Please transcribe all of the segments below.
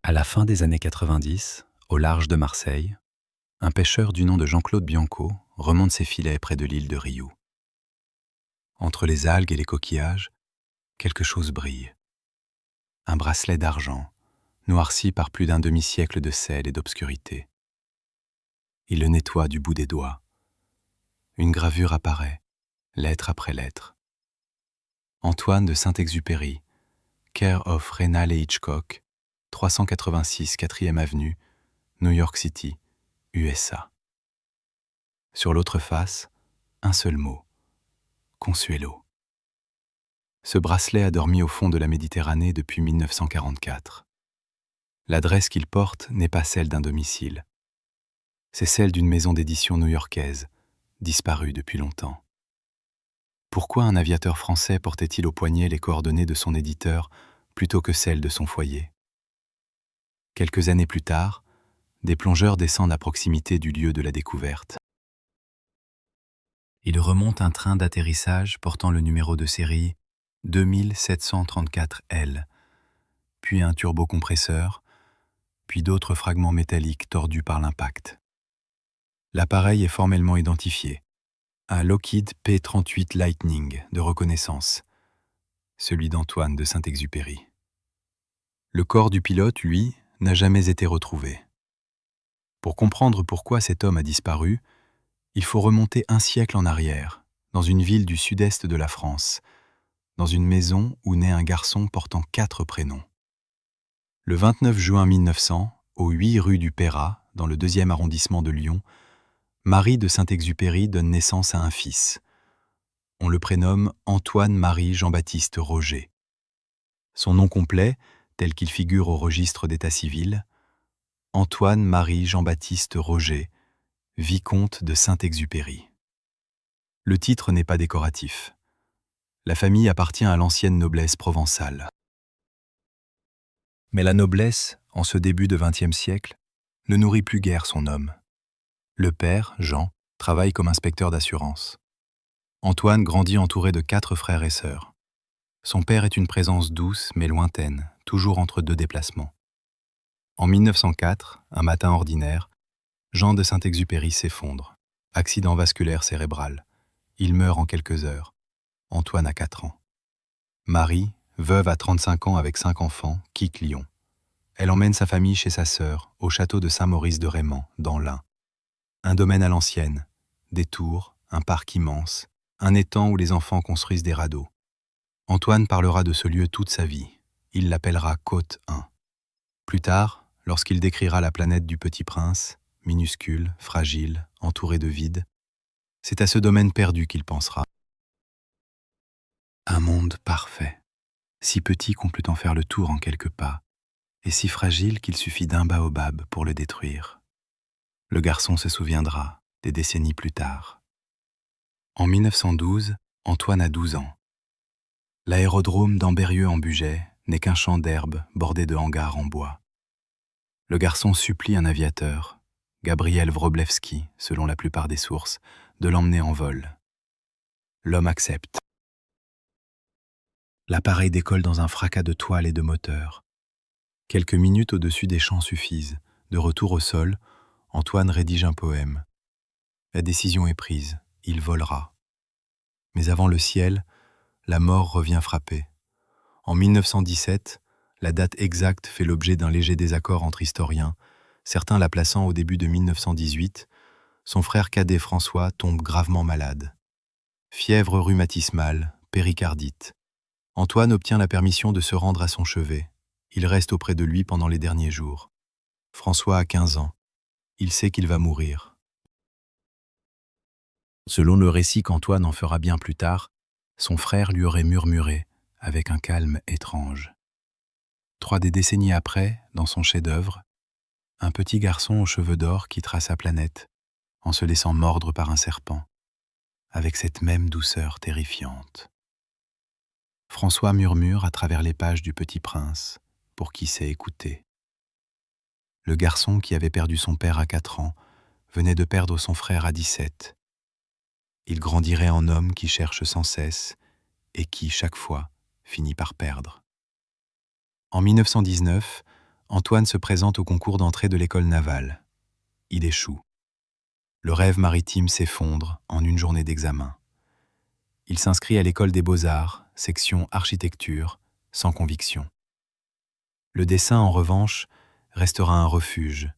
À la fin des années 90, au large de Marseille, un pêcheur du nom de Jean-Claude Bianco remonte ses filets près de l'île de Riou. Entre les algues et les coquillages, quelque chose brille. Un bracelet d'argent, noirci par plus d'un demi-siècle de sel et d'obscurité. Il le nettoie du bout des doigts. Une gravure apparaît, lettre après lettre. Antoine de Saint-Exupéry, Care of Reynal et Hitchcock, 386 4e avenue, New York City, USA. Sur l'autre face, un seul mot, Consuelo. Ce bracelet a dormi au fond de la Méditerranée depuis 1944. L'adresse qu'il porte n'est pas celle d'un domicile. C'est celle d'une maison d'édition new-yorkaise, disparue depuis longtemps. Pourquoi un aviateur français portait-il au poignet les coordonnées de son éditeur plutôt que celles de son foyer? Quelques années plus tard, des plongeurs descendent à proximité du lieu de la découverte. Ils remontent un train d'atterrissage portant le numéro de série 2734L, puis un turbocompresseur, puis d'autres fragments métalliques tordus par l'impact. L'appareil est formellement identifié, un Lockheed P-38 Lightning de reconnaissance, celui d'Antoine de Saint-Exupéry. Le corps du pilote, lui, n'a jamais été retrouvé. Pour comprendre pourquoi cet homme a disparu, il faut remonter un siècle en arrière, dans une ville du sud-est de la France, dans une maison où naît un garçon portant 4 prénoms. Le 29 juin 1900, au 8 rue du Perrat, dans le 2e arrondissement de Lyon, Marie de Saint-Exupéry donne naissance à un fils. On le prénomme Antoine-Marie Jean-Baptiste Roger. Son nom complet, tel qu'il figure au registre d'état civil, Antoine-Marie Jean-Baptiste Roger, vicomte de Saint-Exupéry. Le titre n'est pas décoratif. La famille appartient à l'ancienne noblesse provençale. Mais la noblesse, en ce début de XXe siècle, ne nourrit plus guère son homme. Le père, Jean, travaille comme inspecteur d'assurance. Antoine grandit entouré de 4 frères et sœurs. Son père est une présence douce mais lointaine, toujours entre 2 déplacements. En 1904, un matin ordinaire, Jean de Saint-Exupéry s'effondre. Accident vasculaire cérébral. Il meurt en quelques heures. Antoine a 4 ans. Marie, veuve à 35 ans avec 5 enfants, quitte Lyon. Elle emmène sa famille chez sa sœur, au château de Saint-Maurice de Raymond, dans l'Ain. Un domaine à l'ancienne, des tours, un parc immense, un étang où les enfants construisent des radeaux. Antoine parlera de ce lieu toute sa vie. Il l'appellera Côte 1. Plus tard, lorsqu'il décrira la planète du Petit Prince, minuscule, fragile, entourée de vide, c'est à ce domaine perdu qu'il pensera. Un monde parfait, si petit qu'on peut en faire le tour en quelques pas, et si fragile qu'il suffit d'un baobab pour le détruire. Le garçon se souviendra, des décennies plus tard. En 1912, Antoine a 12 ans. L'aérodrome d'Ambérieu-en-Bugey n'est qu'un champ d'herbe bordé de hangars en bois. Le garçon supplie un aviateur, Gabriel Wroblewski, selon la plupart des sources, de l'emmener en vol. L'homme accepte. L'appareil décolle dans un fracas de toiles et de moteurs. Quelques minutes au-dessus des champs suffisent. De retour au sol, Antoine rédige un poème. La décision est prise, il volera. Mais avant le ciel, la mort revient frapper. En 1917, la date exacte fait l'objet d'un léger désaccord entre historiens, certains la plaçant au début de 1918. Son frère cadet François tombe gravement malade. Fièvre rhumatismale, péricardite. Antoine obtient la permission de se rendre à son chevet. Il reste auprès de lui pendant les derniers jours. François a 15 ans. Il sait qu'il va mourir. Selon le récit qu'Antoine en fera bien plus tard, son frère lui aurait murmuré, avec un calme étrange. 3 décennies après, dans son chef-d'œuvre, un petit garçon aux cheveux d'or quittera sa planète, en se laissant mordre par un serpent, avec cette même douceur terrifiante. François murmure à travers les pages du Petit Prince, pour qui sait écouter. Le garçon qui avait perdu son père à 4 ans venait de perdre son frère à 17. Il grandirait en homme qui cherche sans cesse et qui, chaque fois, finit par perdre. En 1919, Antoine se présente au concours d'entrée de l'école navale. Il échoue. Le rêve maritime s'effondre en une journée d'examen. Il s'inscrit à l'école des beaux-arts, section architecture, sans conviction. Le dessin, en revanche, restera un refuge.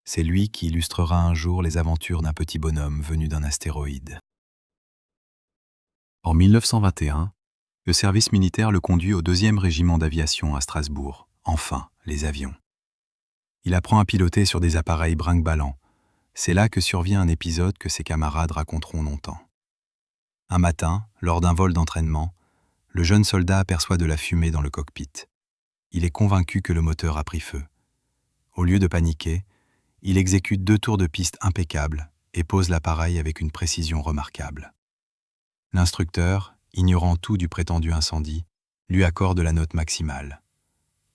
C'est lui qui illustrera un jour les aventures d'un petit bonhomme venu d'un astéroïde. En 1921, le service militaire le conduit au 2e régiment d'aviation à Strasbourg. Enfin, les avions. Il apprend à piloter sur des appareils brinque-ballants. C'est là que survient un épisode que ses camarades raconteront longtemps. Un matin, lors d'un vol d'entraînement, le jeune soldat aperçoit de la fumée dans le cockpit. Il est convaincu que le moteur a pris feu. Au lieu de paniquer, il exécute 2 tours de piste impeccables et pose l'appareil avec une précision remarquable. L'instructeur, ignorant tout du prétendu incendie, lui accorde la note maximale.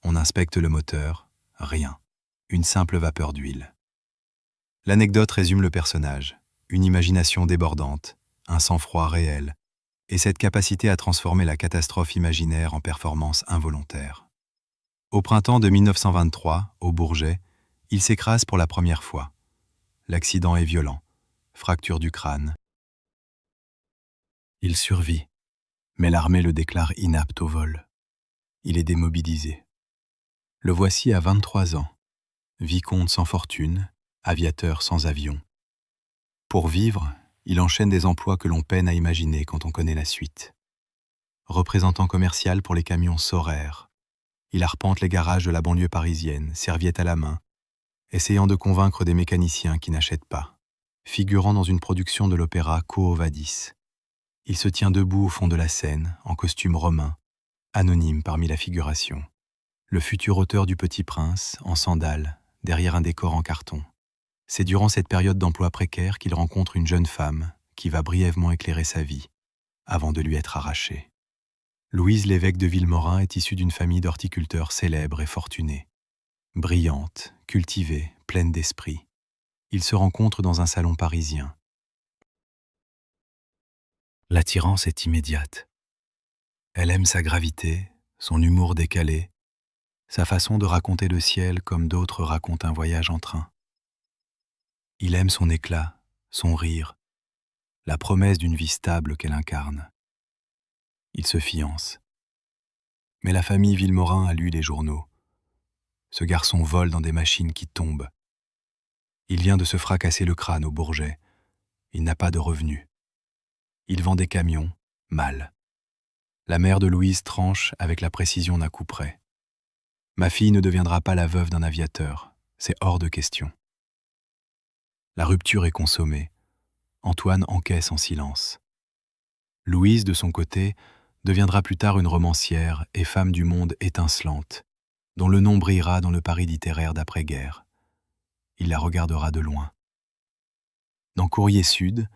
On inspecte le moteur, rien, une simple vapeur d'huile. L'anecdote résume le personnage, une imagination débordante, un sang-froid réel, et cette capacité à transformer la catastrophe imaginaire en performance involontaire. Au printemps de 1923, au Bourget, il s'écrase pour la première fois. L'accident est violent, fracture du crâne. Il survit, mais l'armée le déclare inapte au vol. Il est démobilisé. Le voici à 23 ans, vicomte sans fortune, aviateur sans avion. Pour vivre, il enchaîne des emplois que l'on peine à imaginer quand on connaît la suite. Représentant commercial pour les camions Soraire, il arpente les garages de la banlieue parisienne, serviette à la main, essayant de convaincre des mécaniciens qui n'achètent pas. Figurant dans une production de l'opéra Quo Vadis, il se tient debout au fond de la scène, en costume romain, anonyme parmi la figuration. Le futur auteur du Petit Prince, en sandales, derrière un décor en carton. C'est durant cette période d'emploi précaire qu'il rencontre une jeune femme qui va brièvement éclairer sa vie, avant de lui être arrachée. Louise Lévesque de Villemorin est issue d'une famille d'horticulteurs célèbres et fortunés. Brillante, cultivée, pleine d'esprit. Ils se rencontrent dans un salon parisien. L'attirance est immédiate. Elle aime sa gravité, son humour décalé, sa façon de raconter le ciel comme d'autres racontent un voyage en train. Il aime son éclat, son rire, la promesse d'une vie stable qu'elle incarne. Ils se fiancent. Mais la famille Villemorin a lu les journaux. Ce garçon vole dans des machines qui tombent. Il vient de se fracasser le crâne au Bourget. Il n'a pas de revenus. Il vend des camions, mal. La mère de Louise tranche avec la précision d'un coup près. Ma fille ne deviendra pas la veuve d'un aviateur, c'est hors de question. La rupture est consommée. Antoine encaisse en silence. Louise, de son côté, deviendra plus tard une romancière et femme du monde étincelante, dont le nom brillera dans le Paris littéraire d'après-guerre. Il la regardera de loin. Dans Courrier Sud,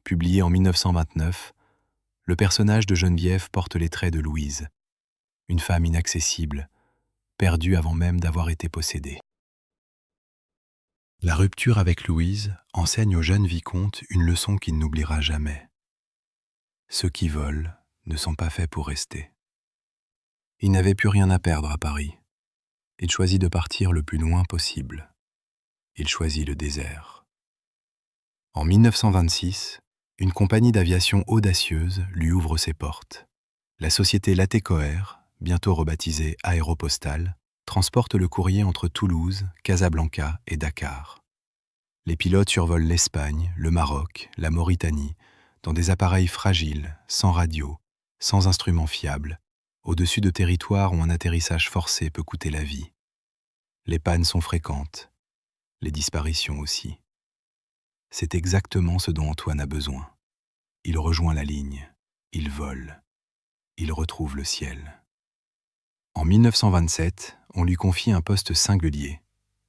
publié en 1929, le personnage de Geneviève porte les traits de Louise, une femme inaccessible, perdue avant même d'avoir été possédée. La rupture avec Louise enseigne au jeune vicomte une leçon qu'il n'oubliera jamais. Ceux qui volent ne sont pas faits pour rester. Il n'avait plus rien à perdre à Paris. Il choisit de partir le plus loin possible. Il choisit le désert. En 1926, une compagnie d'aviation audacieuse lui ouvre ses portes. La société Latécoère, bientôt rebaptisée Aéropostale, transporte le courrier entre Toulouse, Casablanca et Dakar. Les pilotes survolent l'Espagne, le Maroc, la Mauritanie, dans des appareils fragiles, sans radio, sans instruments fiables, au-dessus de territoires où un atterrissage forcé peut coûter la vie. Les pannes sont fréquentes, les disparitions aussi. C'est exactement ce dont Antoine a besoin. Il rejoint la ligne, il vole, il retrouve le ciel. En 1927, on lui confie un poste singulier,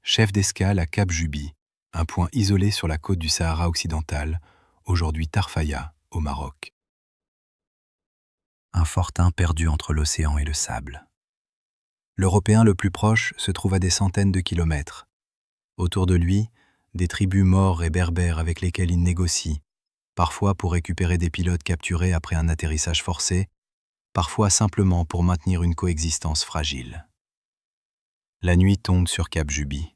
chef d'escale à Cap Juby, un point isolé sur la côte du Sahara occidental, aujourd'hui Tarfaya, au Maroc. Un fortin perdu entre l'océan et le sable. L'Européen le plus proche se trouve à des centaines de kilomètres. Autour de lui, des tribus maures et berbères avec lesquelles il négocie, parfois pour récupérer des pilotes capturés après un atterrissage forcé, parfois simplement pour maintenir une coexistence fragile. La nuit tombe sur Cap Juby.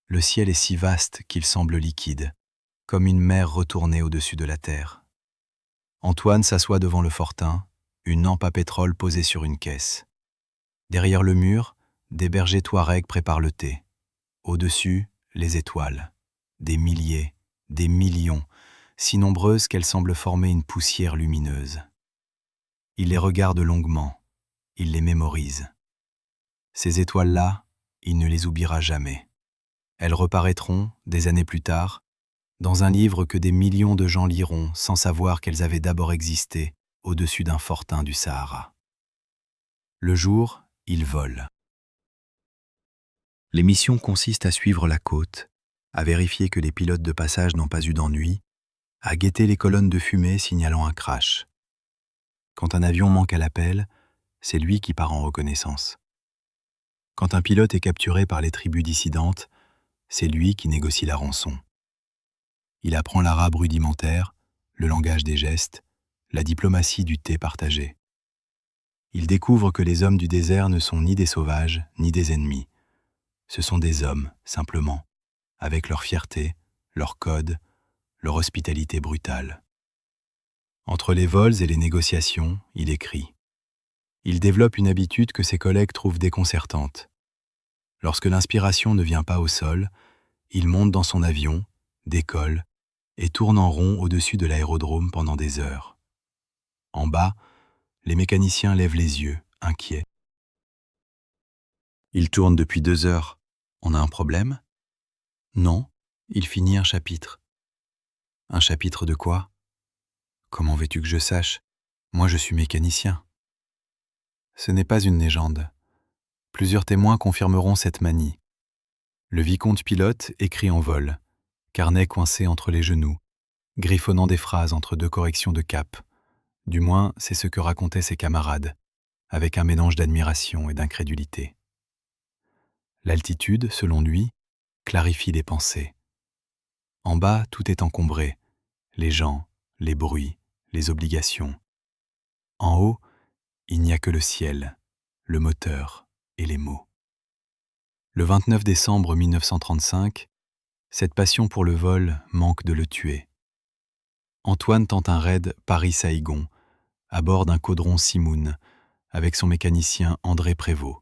Le ciel est si vaste qu'il semble liquide, comme une mer retournée au-dessus de la terre. Antoine s'assoit devant le fortin, une lampe à pétrole posée sur une caisse. Derrière le mur, des bergers touaregs préparent le thé. Au-dessus, les étoiles. Des milliers, des millions, si nombreuses qu'elles semblent former une poussière lumineuse. Il les regarde longuement, il les mémorise. Ces étoiles-là, il ne les oubliera jamais. Elles reparaîtront, des années plus tard, dans un livre que des millions de gens liront sans savoir qu'elles avaient d'abord existé au-dessus d'un fortin du Sahara. Le jour, il vole. Les missions consistent à suivre la côte, à vérifier que les pilotes de passage n'ont pas eu d'ennui, à guetter les colonnes de fumée signalant un crash. Quand un avion manque à l'appel, c'est lui qui part en reconnaissance. Quand un pilote est capturé par les tribus dissidentes, c'est lui qui négocie la rançon. Il apprend l'arabe rudimentaire, le langage des gestes, la diplomatie du thé partagé. Il découvre que les hommes du désert ne sont ni des sauvages, ni des ennemis. Ce sont des hommes, simplement, avec leur fierté, leur code, leur hospitalité brutale. Entre les vols et les négociations, il écrit. Il développe une habitude que ses collègues trouvent déconcertante. Lorsque l'inspiration ne vient pas au sol, il monte dans son avion, décolle, et tourne en rond au-dessus de l'aérodrome pendant des heures. En bas, les mécaniciens lèvent les yeux, inquiets. Il tourne depuis 2 heures. On a un problème ? Non, il finit un chapitre. Un chapitre de quoi ? Comment veux-tu que je sache ? Moi, je suis mécanicien. Ce n'est pas une légende. Plusieurs témoins confirmeront cette manie. Le vicomte pilote écrit en vol, carnet coincé entre les genoux, griffonnant des phrases entre 2 corrections de cap. Du moins, c'est ce que racontaient ses camarades, avec un mélange d'admiration et d'incrédulité. L'altitude, selon lui, clarifie les pensées. En bas, tout est encombré, les gens, les bruits, les obligations. En haut, il n'y a que le ciel, le moteur et les mots. Le 29 décembre 1935, cette passion pour le vol manque de le tuer. Antoine tente un raid Paris-Saïgon, à bord d'un caudron Simoun, avec son mécanicien André Prévost.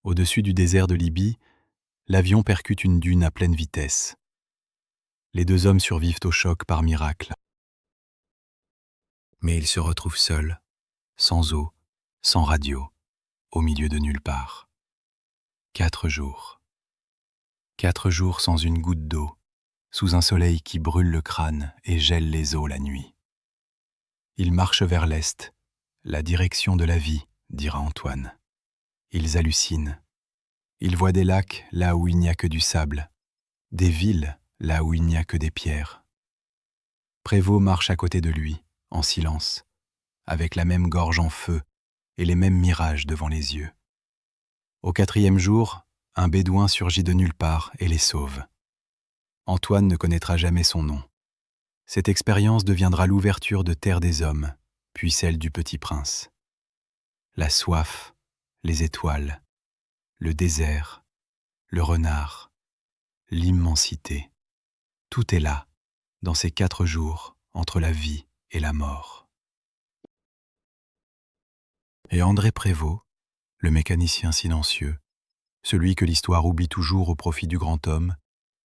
Au-dessus du désert de Libye, l'avion percute une dune à pleine vitesse. Les 2 hommes survivent au choc par miracle. Mais ils se retrouvent seuls, sans eau, sans radio, au milieu de nulle part. 4 jours. 4 jours sans une goutte d'eau, sous un soleil qui brûle le crâne et gèle les os la nuit. Ils marchent vers l'est, la direction de la vie, dira Antoine. Ils hallucinent. Ils voient des lacs là où il n'y a que du sable, des villes là où il n'y a que des pierres. Prévost marche à côté de lui, en silence, avec la même gorge en feu et les mêmes mirages devant les yeux. Au 4e jour, un bédouin surgit de nulle part et les sauve. Antoine ne connaîtra jamais son nom. Cette expérience deviendra l'ouverture de Terre des Hommes, puis celle du Petit Prince. La soif, les étoiles, le désert, le renard, l'immensité. Tout est là, dans ces 4 jours, entre la vie et la mort. Et André Prévost, le mécanicien silencieux, celui que l'histoire oublie toujours au profit du grand homme,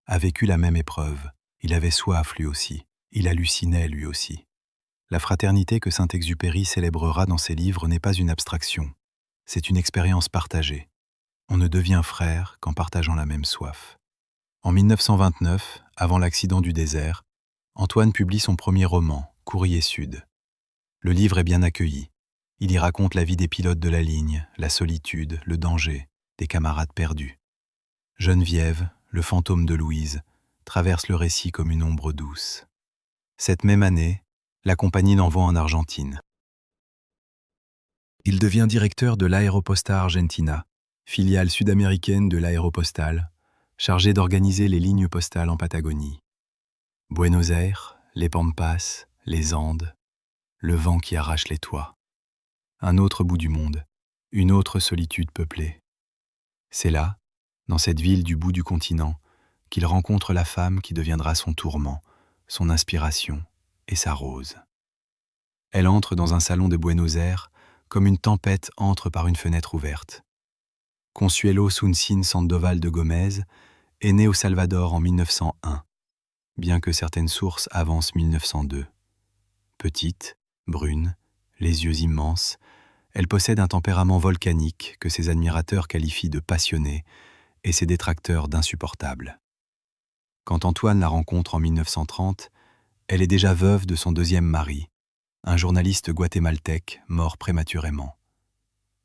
a vécu la même épreuve. Il avait soif lui aussi, il hallucinait lui aussi. La fraternité que Saint-Exupéry célébrera dans ses livres n'est pas une abstraction, c'est une expérience partagée. On ne devient frère qu'en partageant la même soif. En 1929, avant l'accident du désert, Antoine publie son premier roman, Courrier Sud. Le livre est bien accueilli. Il y raconte la vie des pilotes de la ligne, la solitude, le danger, des camarades perdus. Geneviève, le fantôme de Louise, traverse le récit comme une ombre douce. Cette même année, la compagnie l'envoie en Argentine. Il devient directeur de l'Aeroposta Argentina, filiale sud-américaine de l'Aéropostale, chargé d'organiser les lignes postales en Patagonie. Buenos Aires, les Pampas, les Andes, le vent qui arrache les toits. Un autre bout du monde, une autre solitude peuplée. C'est là, dans cette ville du bout du continent, qu'il rencontre la femme qui deviendra son tourment, son inspiration et sa rose. Elle entre dans un salon de Buenos Aires comme une tempête entre par une fenêtre ouverte. Consuelo Suncín Sandoval de Gomez est née au Salvador en 1901, bien que certaines sources avancent 1902. Petite, brune, les yeux immenses, elle possède un tempérament volcanique que ses admirateurs qualifient de passionné et ses détracteurs d'insupportable. Quand Antoine la rencontre en 1930, elle est déjà veuve de son deuxième mari, un journaliste guatémaltèque mort prématurément.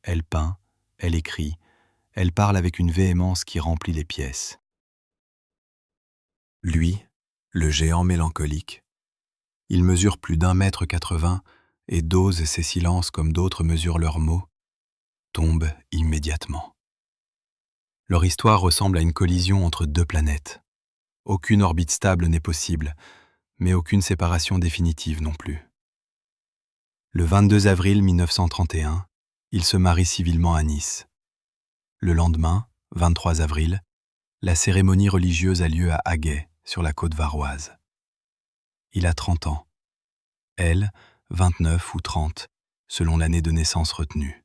Elle peint, elle écrit, elle parle avec une véhémence qui remplit les pièces. Lui, le géant mélancolique, il mesure plus d'1,80 m et dose ses silences comme d'autres mesurent leurs mots, tombe immédiatement. Leur histoire ressemble à une collision entre deux planètes. Aucune orbite stable n'est possible, mais aucune séparation définitive non plus. Le 22 avril 1931, ils se marient civilement à Nice. Le lendemain, 23 avril, la cérémonie religieuse a lieu à Aguet, sur la côte varoise. Il a 30 ans. Elle, 29 ou 30, selon l'année de naissance retenue.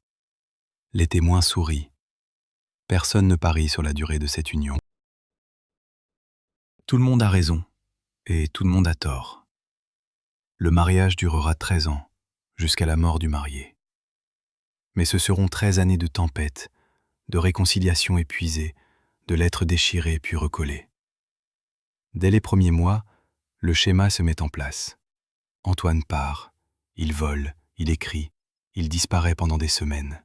Les témoins sourient. Personne ne parie sur la durée de cette union. Tout le monde a raison, et tout le monde a tort. Le mariage durera 13 ans, jusqu'à la mort du marié. Mais ce seront 13 années de tempête, de réconciliation épuisée, de lettres déchirées puis recollées. Dès les premiers mois, le schéma se met en place. Antoine part, il vole, il écrit, il disparaît pendant des semaines.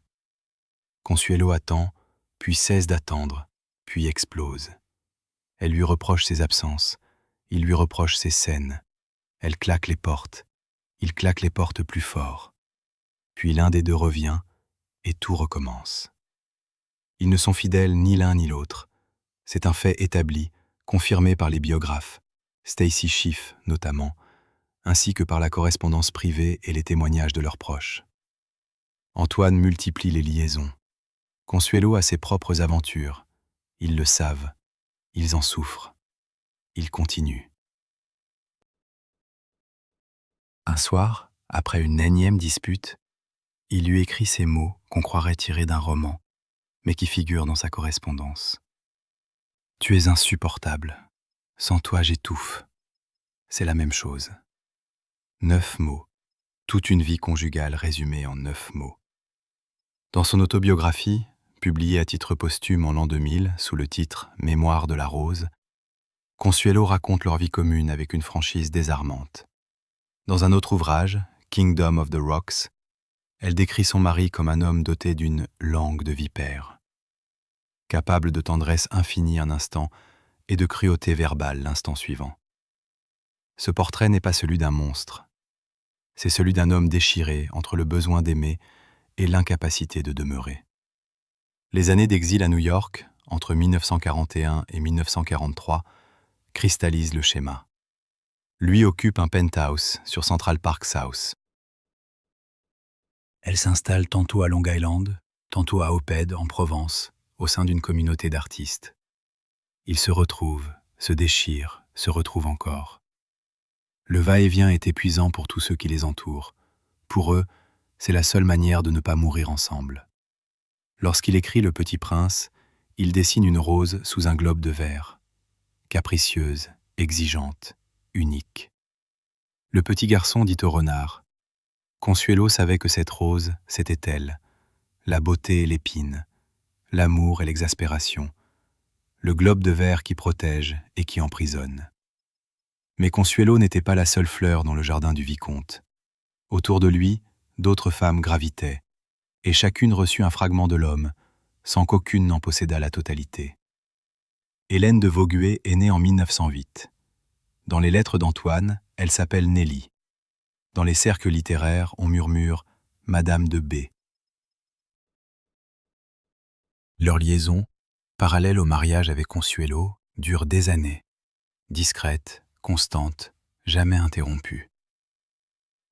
Consuelo attend, puis cesse d'attendre, puis explose. Elle lui reproche ses absences, il lui reproche ses scènes. Elle claque les portes, il claque les portes plus fort. Puis l'un des deux revient, et tout recommence. Ils ne sont fidèles ni l'un ni l'autre. C'est un fait établi, confirmé par les biographes, Stacy Schiff notamment, ainsi que par la correspondance privée et les témoignages de leurs proches. Antoine multiplie les liaisons. Consuelo a ses propres aventures. Ils le savent. Ils en souffrent. Ils continuent. Un soir, après une énième dispute, il lui écrit ces mots qu'on croirait tirés d'un roman, mais qui figurent dans sa correspondance. « Tu es insupportable. Sans toi, j'étouffe. » C'est la même chose. 9 mots. Toute une vie conjugale résumée en 9 mots. Dans son autobiographie, publiée à titre posthume en l'an 2000 sous le titre « Mémoire de la rose », Consuelo raconte leur vie commune avec une franchise désarmante. Dans un autre ouvrage, Kingdom of the Rocks, elle décrit son mari comme un homme doté d'une langue de vipère, capable de tendresse infinie un instant et de cruauté verbale l'instant suivant. Ce portrait n'est pas celui d'un monstre, c'est celui d'un homme déchiré entre le besoin d'aimer et l'incapacité de demeurer. Les années d'exil à New York, entre 1941 et 1943, cristallisent le schéma. Lui occupe un penthouse sur Central Park South. Elle s'installe tantôt à Long Island, tantôt à Opède, en Provence, au sein d'une communauté d'artistes. Ils se retrouvent, se déchirent, se retrouvent encore. Le va-et-vient est épuisant pour tous ceux qui les entourent. Pour eux, c'est la seule manière de ne pas mourir ensemble. Lorsqu'il écrit Le Petit Prince, il dessine une rose sous un globe de verre. Capricieuse, exigeante, unique. Le petit garçon dit au renard « Consuelo savait que cette rose, c'était elle, la beauté et l'épine, l'amour et l'exaspération, le globe de verre qui protège et qui emprisonne. » Mais Consuelo n'était pas la seule fleur dans le jardin du vicomte. Autour de lui, d'autres femmes gravitaient, et chacune reçut un fragment de l'homme, sans qu'aucune n'en possédât la totalité. Hélène de Vaugué est née en 1908. Dans les lettres d'Antoine, elle s'appelle Nelly. Dans les cercles littéraires, on murmure « Madame de B ». Leur liaison, parallèle au mariage avec Consuelo, dure des années, discrète, constante, jamais interrompue.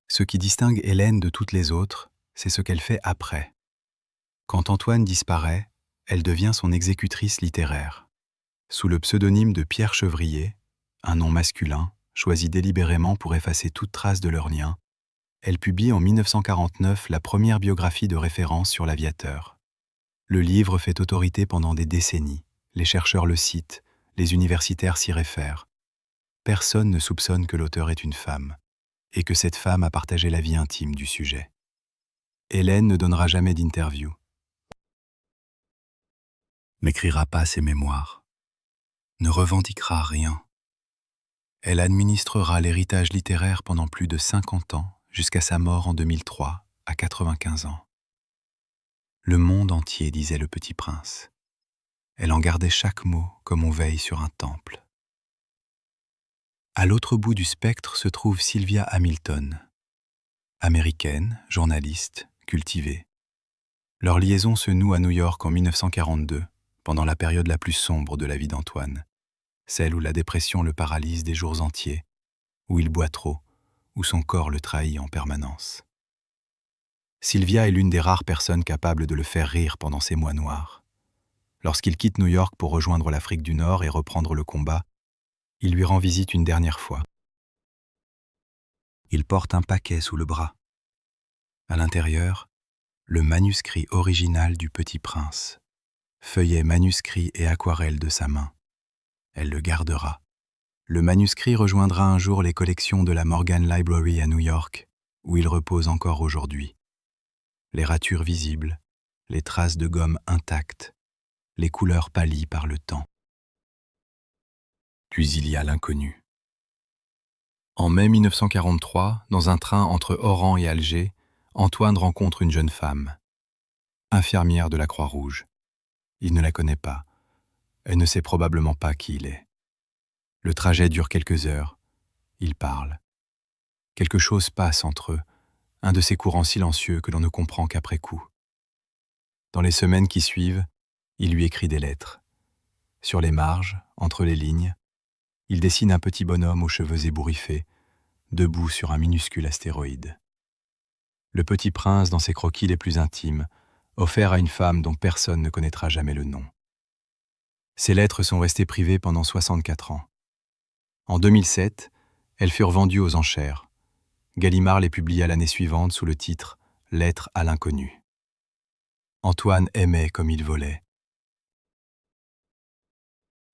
Ce qui distingue Hélène de toutes les autres, c'est ce qu'elle fait après. Quand Antoine disparaît, Elle devient son exécutrice littéraire. Sous le pseudonyme de Pierre Chevrier, un nom masculin, choisi délibérément pour effacer toute trace de leur lien, elle publie en 1949 la première biographie de référence sur l'aviateur. Le livre fait autorité pendant des décennies. Les chercheurs le citent, les universitaires s'y réfèrent. Personne ne soupçonne que l'auteur est une femme, et que cette femme a partagé la vie intime du sujet. Hélène ne donnera jamais d'interview, n'écrira pas ses mémoires, ne revendiquera rien. Elle administrera l'héritage littéraire pendant plus de 50 ans, jusqu'à sa mort en 2003, à 95 ans. Le monde entier disait Le Petit Prince. Elle en gardait chaque mot comme on veille sur un temple. À l'autre bout du spectre se trouve Sylvia Hamilton. Américaine, journaliste, cultivée. Leur liaison se noue à New York en 1942, pendant la période la plus sombre de la vie d'Antoine, celle où la dépression le paralyse des jours entiers, où il boit trop, où son corps le trahit en permanence. Sylvia est l'une des rares personnes capables de le faire rire pendant ces mois noirs. Lorsqu'il quitte New York pour rejoindre l'Afrique du Nord et reprendre le combat, il lui rend visite une dernière fois. Il porte un paquet sous le bras. À l'intérieur, le manuscrit original du Petit Prince, feuillet manuscrit et aquarelle de sa main. Elle le gardera. Le manuscrit rejoindra un jour les collections de la Morgan Library à New York, où il repose encore aujourd'hui. Les ratures visibles, les traces de gomme intactes, les couleurs pâlies par le temps. Puis il y a l'inconnu. En mai 1943, dans un train entre Oran et Alger, Antoine rencontre une jeune femme, infirmière de la Croix-Rouge. Il ne la connaît pas. Elle ne sait probablement pas qui il est. Le trajet dure quelques heures. Ils parlent. Quelque chose passe entre eux, un de ces courants silencieux que l'on ne comprend qu'après coup. Dans les semaines qui suivent, il lui écrit des lettres. Sur les marges, entre les lignes, il dessine un petit bonhomme aux cheveux ébouriffés, debout sur un minuscule astéroïde. Le Petit Prince dans ses croquis les plus intimes, offert à une femme dont personne ne connaîtra jamais le nom. Ces lettres sont restées privées pendant 64 ans. En 2007, elles furent vendues aux enchères. Gallimard les publia l'année suivante sous le titre « Lettres à l'inconnu ». Antoine aimait comme il volait,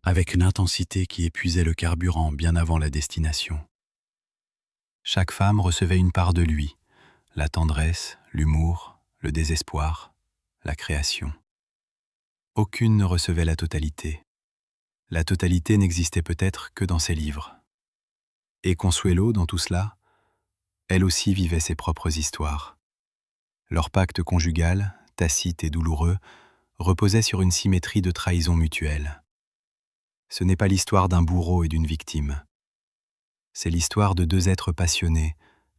avec une intensité qui épuisait le carburant bien avant la destination. Chaque femme recevait une part de lui, la tendresse, l'humour, le désespoir, la création. Aucune ne recevait la totalité. La totalité n'existait peut-être que dans ses livres. Et Consuelo, dans tout cela, elle aussi vivait ses propres histoires. Leur pacte conjugal, tacite et douloureux, reposait sur une symétrie de trahison mutuelle. Ce n'est pas l'histoire d'un bourreau et d'une victime. C'est l'histoire de deux êtres passionnés,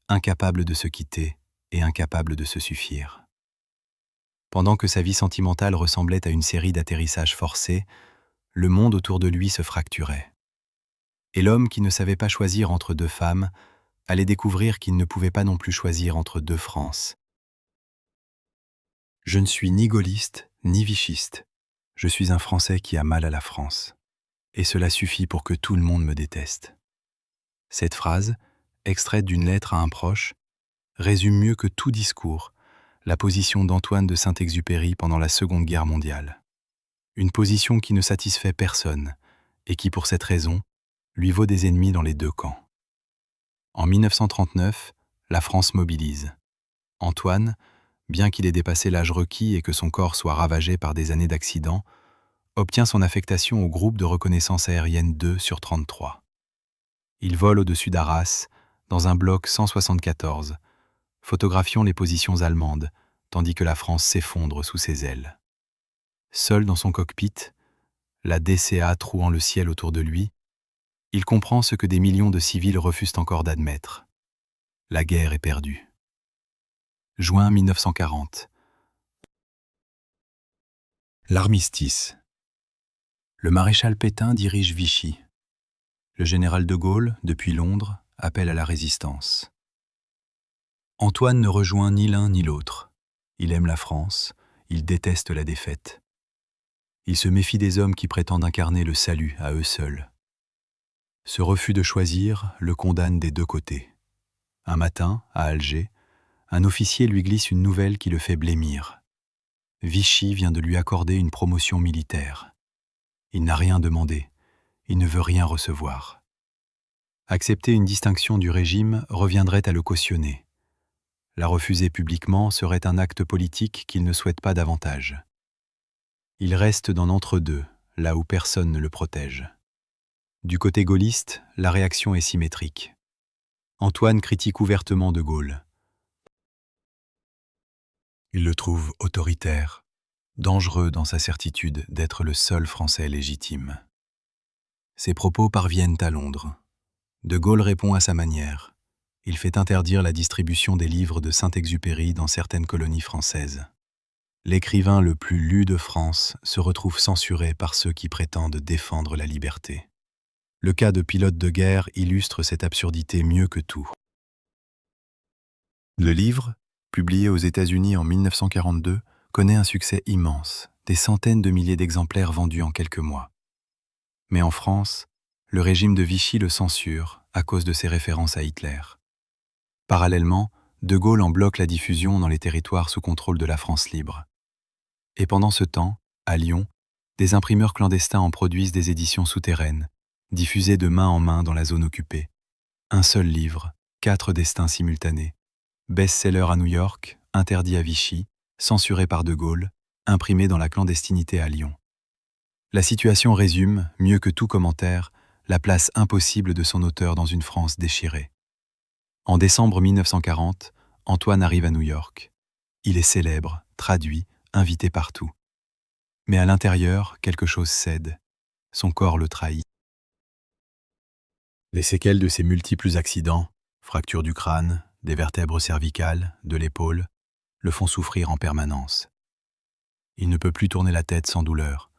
incapables de se quitter et incapables de se suffire. Pendant que sa vie sentimentale ressemblait à une série d'atterrissages forcés, le monde autour de lui se fracturait. Et l'homme qui ne savait pas choisir entre deux femmes allait découvrir qu'il ne pouvait pas non plus choisir entre deux France. Je ne suis ni gaulliste ni vichiste. Je suis un Français qui a mal à la France. Et cela suffit pour que tout le monde me déteste. Cette phrase, extraite d'une lettre à un proche, résume mieux que tout discours la position d'Antoine de Saint-Exupéry pendant la Seconde Guerre mondiale. Une position qui ne satisfait personne et qui, pour cette raison, lui vaut des ennemis dans les deux camps. En 1939, la France mobilise. Antoine, bien qu'il ait dépassé l'âge requis et que son corps soit ravagé par des années d'accidents, obtient son affectation au groupe de reconnaissance aérienne 2 sur 33. Il vole au-dessus d'Arras, dans un bloc 174, photographiant les positions allemandes, tandis que la France s'effondre sous ses ailes. Seul dans son cockpit, la DCA trouant le ciel autour de lui, il comprend ce que des millions de civils refusent encore d'admettre. La guerre est perdue. Juin 1940. L'armistice. Le maréchal Pétain dirige Vichy. Le général de Gaulle, depuis Londres, appelle à la résistance. Antoine ne rejoint ni l'un ni l'autre. Il aime la France, il déteste la défaite. Il se méfie des hommes qui prétendent incarner le salut à eux seuls. Ce refus de choisir le condamne des deux côtés. Un matin, à Alger, un officier lui glisse une nouvelle qui le fait blêmir. Vichy vient de lui accorder une promotion militaire. Il n'a rien demandé, il ne veut rien recevoir. Accepter une distinction du régime reviendrait à le cautionner. La refuser publiquement serait un acte politique qu'il ne souhaite pas davantage. Il reste dans l'entre-deux, là où personne ne le protège. Du côté gaulliste, la réaction est symétrique. Antoine critique ouvertement De Gaulle. Il le trouve autoritaire, dangereux dans sa certitude d'être le seul Français légitime. Ses propos parviennent à Londres. De Gaulle répond à sa manière. Il fait interdire la distribution des livres de Saint-Exupéry dans certaines colonies françaises. L'écrivain le plus lu de France se retrouve censuré par ceux qui prétendent défendre la liberté. Le cas de Pilote de guerre illustre cette absurdité mieux que tout. Le livre, publié aux États-Unis en 1942, connaît un succès immense, des centaines de milliers d'exemplaires vendus en quelques mois. Mais en France, le régime de Vichy le censure à cause de ses références à Hitler. Parallèlement, De Gaulle en bloque la diffusion dans les territoires sous contrôle de la France libre. Et pendant ce temps, à Lyon, des imprimeurs clandestins en produisent des éditions souterraines, diffusées de main en main dans la zone occupée. Un seul livre, 4 destins simultanés. Best-seller à New York, interdit à Vichy, censuré par De Gaulle, imprimé dans la clandestinité à Lyon. La situation résume, mieux que tout commentaire, la place impossible de son auteur dans une France déchirée. En décembre 1940, Antoine arrive à New York. Il est célèbre, traduit, invité partout. Mais à l'intérieur, quelque chose cède. Son corps le trahit. Les séquelles de ses multiples accidents, fractures du crâne, des vertèbres cervicales, de l'épaule, le font souffrir en permanence. Il ne peut plus tourner la tête sans douleur.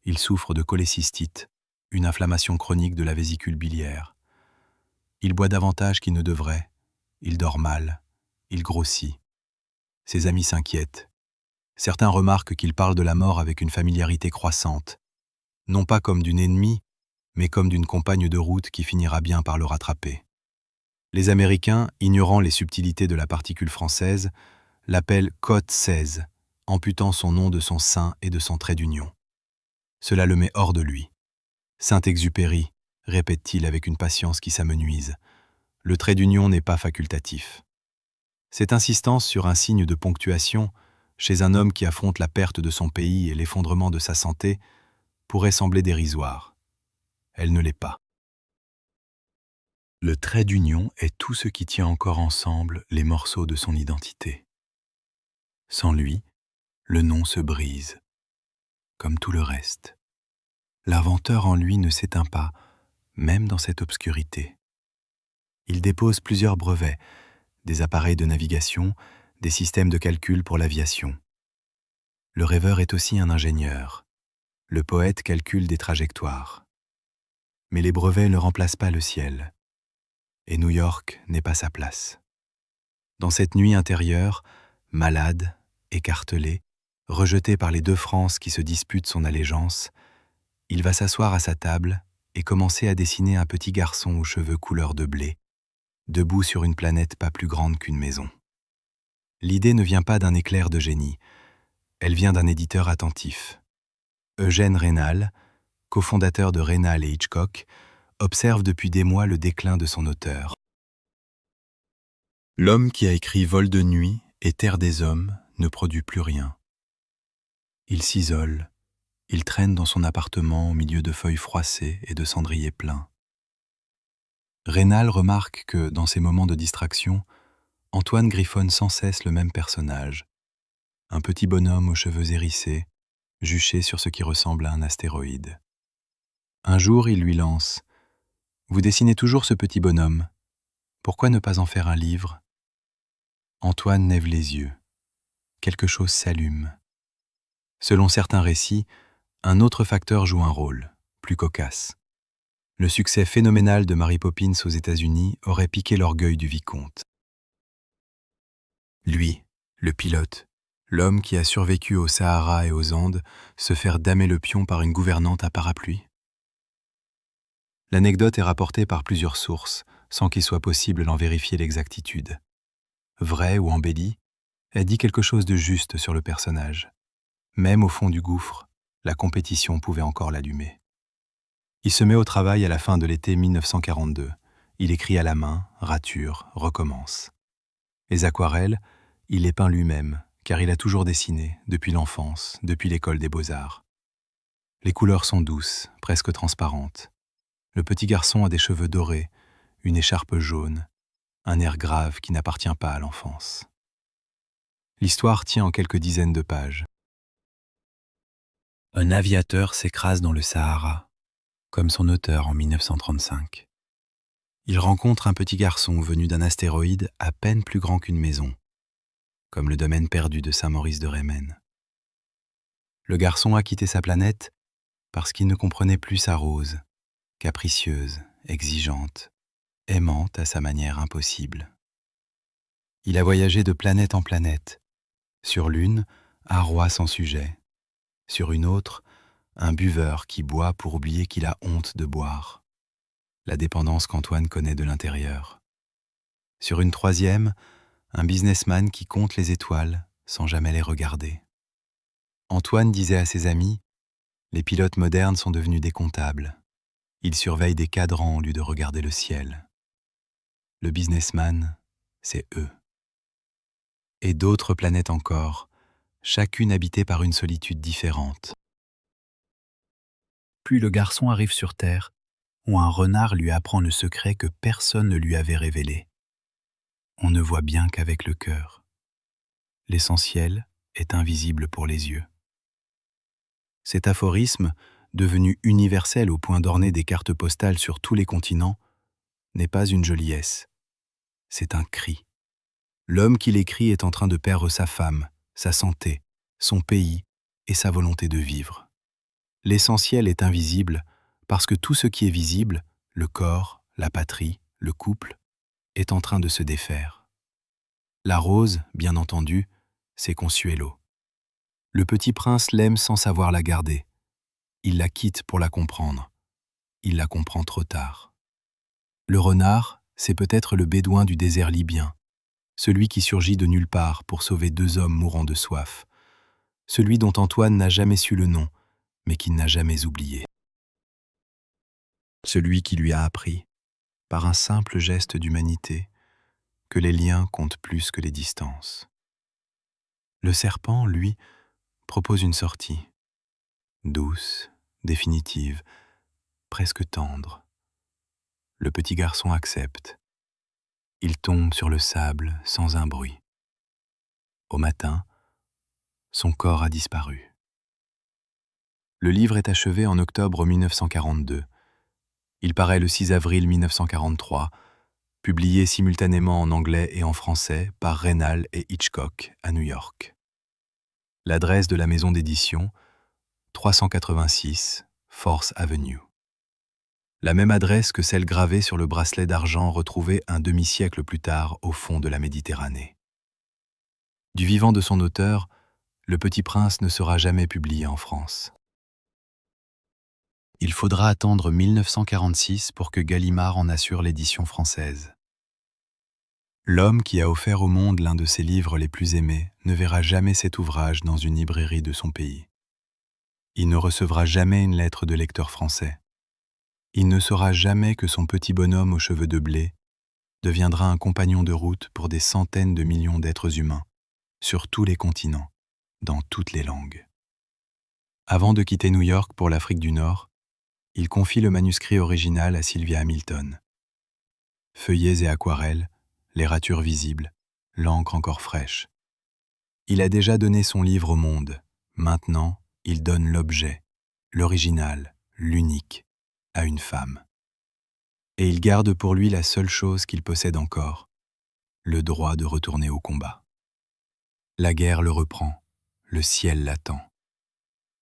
Il souffre de cholécystite, une inflammation chronique de la vésicule biliaire. Il boit davantage qu'il ne devrait, il dort mal, il grossit. Ses amis s'inquiètent. Certains remarquent qu'il parle de la mort avec une familiarité croissante, non pas comme d'une ennemie, mais comme d'une compagne de route qui finira bien par le rattraper. Les Américains, ignorant les subtilités de la particule française, l'appellent Côte 16, amputant son nom de son sein et de son trait d'union. Cela le met hors de lui. Saint-Exupéry, répète-t-il avec une patience qui s'amenuise. Le trait d'union n'est pas facultatif. Cette insistance sur un signe de ponctuation, chez un homme qui affronte la perte de son pays et l'effondrement de sa santé, pourrait sembler dérisoire. Elle ne l'est pas. Le trait d'union est tout ce qui tient encore ensemble les morceaux de son identité. Sans lui, le nom se brise, comme tout le reste. L'inventeur en lui ne s'éteint pas, même dans cette obscurité. Il dépose plusieurs brevets, des appareils de navigation, des systèmes de calcul pour l'aviation. Le rêveur est aussi un ingénieur. Le poète calcule des trajectoires. Mais les brevets ne remplacent pas le ciel. Et New York n'est pas sa place. Dans cette nuit intérieure, malade, écartelé, rejeté par les deux Frances qui se disputent son allégeance, il va s'asseoir à sa table et commencer à dessiner un petit garçon aux cheveux couleur de blé, debout sur une planète pas plus grande qu'une maison. L'idée ne vient pas d'un éclair de génie, elle vient d'un éditeur attentif. Eugène Raynal, cofondateur de Raynal et Hitchcock, observe depuis des mois le déclin de son auteur. L'homme qui a écrit Vol de nuit et Terre des hommes ne produit plus rien. Il s'isole, il traîne dans son appartement au milieu de feuilles froissées et de cendriers pleins. Raynal remarque que, dans ces moments de distraction, Antoine griffonne sans cesse le même personnage, un petit bonhomme aux cheveux hérissés, juché sur ce qui ressemble à un astéroïde. Un jour, il lui lance « Vous dessinez toujours ce petit bonhomme. Pourquoi ne pas en faire un livre ?» Antoine lève les yeux. Quelque chose s'allume. Selon certains récits, un autre facteur joue un rôle, plus cocasse. Le succès phénoménal de Mary Poppins aux États-Unis aurait piqué l'orgueil du vicomte. Lui, le pilote, L'homme qui a survécu au Sahara et aux Andes se faire damer le pion par une gouvernante à parapluie? L'anecdote est rapportée par plusieurs sources, sans qu'il soit possible d'en vérifier l'exactitude. Vraie ou embellie, elle dit quelque chose de juste sur le personnage. Même au fond du gouffre, la compétition pouvait encore l'allumer. Il se met au travail à la fin de l'été 1942. Il écrit à la main, rature, recommence. Les aquarelles, il les peint lui-même, car il a toujours dessiné, depuis l'enfance, depuis l'école des beaux-arts. Les couleurs sont douces, presque transparentes. Le petit garçon a des cheveux dorés, une écharpe jaune, un air grave qui n'appartient pas à l'enfance. L'histoire tient en quelques dizaines de pages. Un aviateur s'écrase dans le Sahara, comme son auteur en 1935. Il rencontre un petit garçon venu d'un astéroïde à peine plus grand qu'une maison, comme le domaine perdu de Saint-Maurice de Rémen. Le garçon a quitté sa planète parce qu'il ne comprenait plus sa Rose, capricieuse, exigeante, aimante à sa manière impossible. Il a voyagé de planète en planète. Sur l'une, un roi sans sujet. Sur une autre, un buveur qui boit pour oublier qu'il a honte de boire. La dépendance qu'Antoine connaît de l'intérieur. Sur une troisième, un businessman qui compte les étoiles sans jamais les regarder. Antoine disait à ses amis, « Les pilotes modernes sont devenus des comptables. Ils surveillent des cadrans au lieu de regarder le ciel. Le businessman, c'est eux. » Et d'autres planètes encore, chacune habitée par une solitude différente. Puis le garçon arrive sur Terre, où un renard lui apprend le secret que personne ne lui avait révélé. On ne voit bien qu'avec le cœur. L'essentiel est invisible pour les yeux. Cet aphorisme, devenu universel au point d'orner des cartes postales sur tous les continents, n'est pas une joliesse. C'est un cri. L'homme qui l'écrit est en train de perdre sa femme, sa santé, son pays et sa volonté de vivre. L'essentiel est invisible parce que tout ce qui est visible, le corps, la patrie, le couple, est en train de se défaire. La rose, bien entendu, c'est Consuelo. Le petit prince l'aime sans savoir la garder. Il la quitte pour la comprendre. Il la comprend trop tard. Le renard, c'est peut-être le bédouin du désert libyen, celui qui surgit de nulle part pour sauver 2 hommes mourant de soif, celui dont Antoine n'a jamais su le nom, mais qu'il n'a jamais oublié. Celui qui lui a appris, par un simple geste d'humanité, que les liens comptent plus que les distances. Le serpent, lui, propose une sortie, douce, définitive, presque tendre. Le petit garçon accepte. Il tombe sur le sable sans un bruit. Au matin, son corps a disparu. Le livre est achevé en octobre 1942. Il paraît le 6 avril 1943, publié simultanément en anglais et en français par Reynal et Hitchcock à New York. L'adresse de la maison d'édition, 386 Force Avenue. La même adresse que celle gravée sur le bracelet d'argent retrouvé un demi-siècle plus tard au fond de la Méditerranée. Du vivant de son auteur, Le Petit Prince ne sera jamais publié en France. Il faudra attendre 1946 pour que Gallimard en assure l'édition française. L'homme qui a offert au monde l'un de ses livres les plus aimés ne verra jamais cet ouvrage dans une librairie de son pays. Il ne recevra jamais une lettre de lecteur français. Il ne saura jamais que son petit bonhomme aux cheveux de blé deviendra un compagnon de route pour des centaines de millions d'êtres humains, sur tous les continents, dans toutes les langues. Avant de quitter New York pour l'Afrique du Nord, il confie le manuscrit original à Sylvia Hamilton. Feuillets et aquarelles, les ratures visibles, l'encre encore fraîche. Il a déjà donné son livre au monde. Maintenant, il donne l'objet, l'original, l'unique, à une femme. Et il garde pour lui la seule chose qu'il possède encore, le droit de retourner au combat. La guerre le reprend, le ciel l'attend.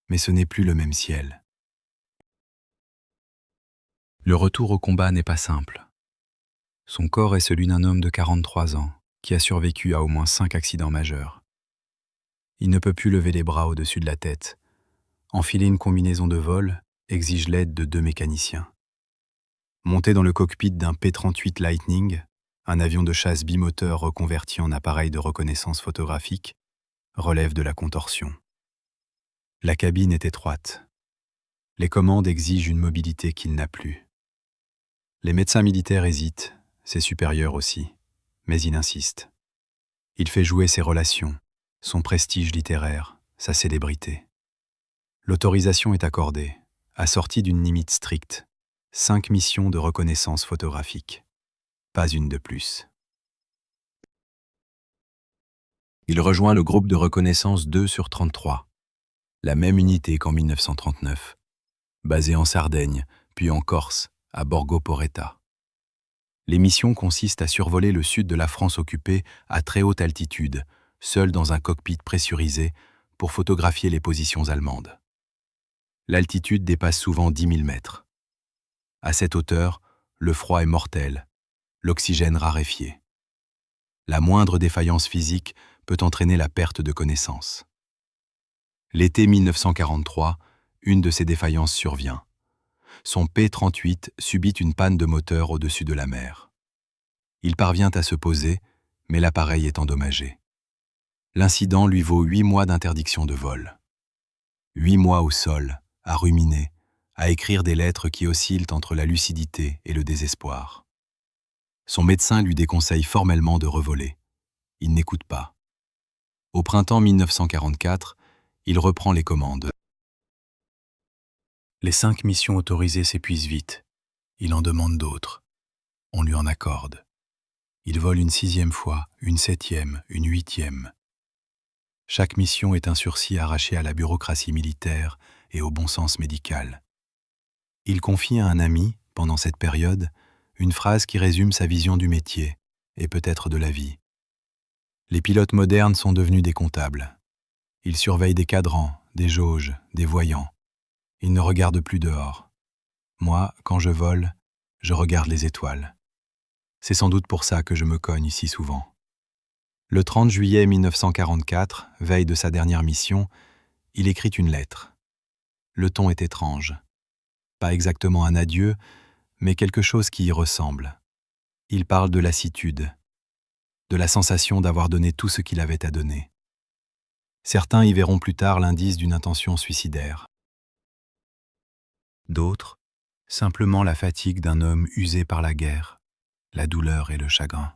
Mais ce n'est plus le même ciel. Le retour au combat n'est pas simple. Son corps est celui d'un homme de 43 ans qui a survécu à au moins 5 accidents majeurs. Il ne peut plus lever les bras au-dessus de la tête. Enfiler une combinaison de vol exige l'aide de 2 mécaniciens. Monter dans le cockpit d'un P-38 Lightning, un avion de chasse bimoteur reconverti en appareil de reconnaissance photographique, relève de la contorsion. La cabine est étroite. Les commandes exigent une mobilité qu'il n'a plus. Les médecins militaires hésitent, ses supérieurs aussi, mais il insiste. Il fait jouer ses relations, son prestige littéraire, sa célébrité. L'autorisation est accordée, assortie d'une limite stricte, 5 missions de reconnaissance photographique. Pas une de plus. Il rejoint le groupe de reconnaissance 2 sur 33, la même unité qu'en 1939, basée en Sardaigne, puis en Corse, à Borgo Poretta. Les missions consistent à survoler le sud de la France occupée à très haute altitude, seul dans un cockpit pressurisé, pour photographier les positions allemandes. L'altitude dépasse souvent 10 000 mètres. À cette hauteur, le froid est mortel, l'oxygène raréfié. La moindre défaillance physique peut entraîner la perte de connaissance. L'été 1943, une de ces défaillances survient. Son P-38 subit une panne de moteur au-dessus de la mer. Il parvient à se poser, mais l'appareil est endommagé. L'incident lui vaut 8 mois d'interdiction de vol. 8 mois au sol, à ruminer, à écrire des lettres qui oscillent entre la lucidité et le désespoir. Son médecin lui déconseille formellement de revoler. Il n'écoute pas. Au printemps 1944, il reprend les commandes. Les 5 missions autorisées s'épuisent vite. Il en demande d'autres. On lui en accorde. Il vole une 6e fois, une 7e, une 8e. Chaque mission est un sursis arraché à la bureaucratie militaire et au bon sens médical. Il confie à un ami, pendant cette période, une phrase qui résume sa vision du métier, et peut-être de la vie. Les pilotes modernes sont devenus des comptables. Ils surveillent des cadrans, des jauges, des voyants. Ils ne regardent plus dehors. Moi, quand je vole, je regarde les étoiles. C'est sans doute pour ça que je me cogne si souvent. Le 30 juillet 1944, veille de sa dernière mission, il écrit une lettre. Le ton est étrange. Pas exactement un adieu, mais quelque chose qui y ressemble. Il parle de lassitude, de la sensation d'avoir donné tout ce qu'il avait à donner. Certains y verront plus tard l'indice d'une intention suicidaire. D'autres, simplement la fatigue d'un homme usé par la guerre, la douleur et le chagrin.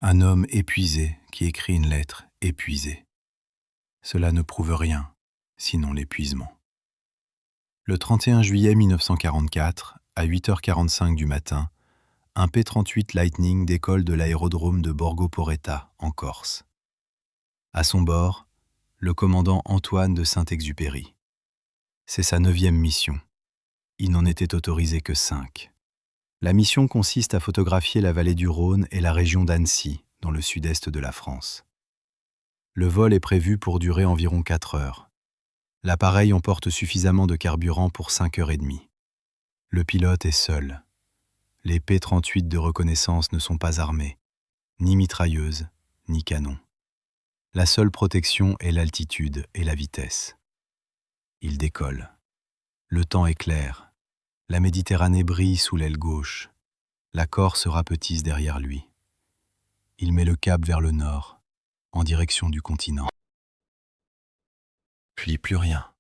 Un homme épuisé qui écrit une lettre épuisée. Cela ne prouve rien, sinon l'épuisement. Le 31 juillet 1944, à 8h45 du matin, un P-38 Lightning décolle de l'aérodrome de Borgo Poretta, en Corse. À son bord, le commandant Antoine de Saint-Exupéry. C'est sa 9e mission. Il n'en était autorisé que 5. La mission consiste à photographier la vallée du Rhône et la région d'Annecy, dans le sud-est de la France. Le vol est prévu pour durer environ 4 heures. L'appareil emporte suffisamment de carburant pour 5h30. Le pilote est seul. Les P-38 de reconnaissance ne sont pas armés, ni mitrailleuses, ni canons. La seule protection est l'altitude et la vitesse. Il décolle. Le temps est clair. La Méditerranée brille sous l'aile gauche. La Corse rapetisse derrière lui. Il met le cap vers le nord, en direction du continent. Puis plus rien.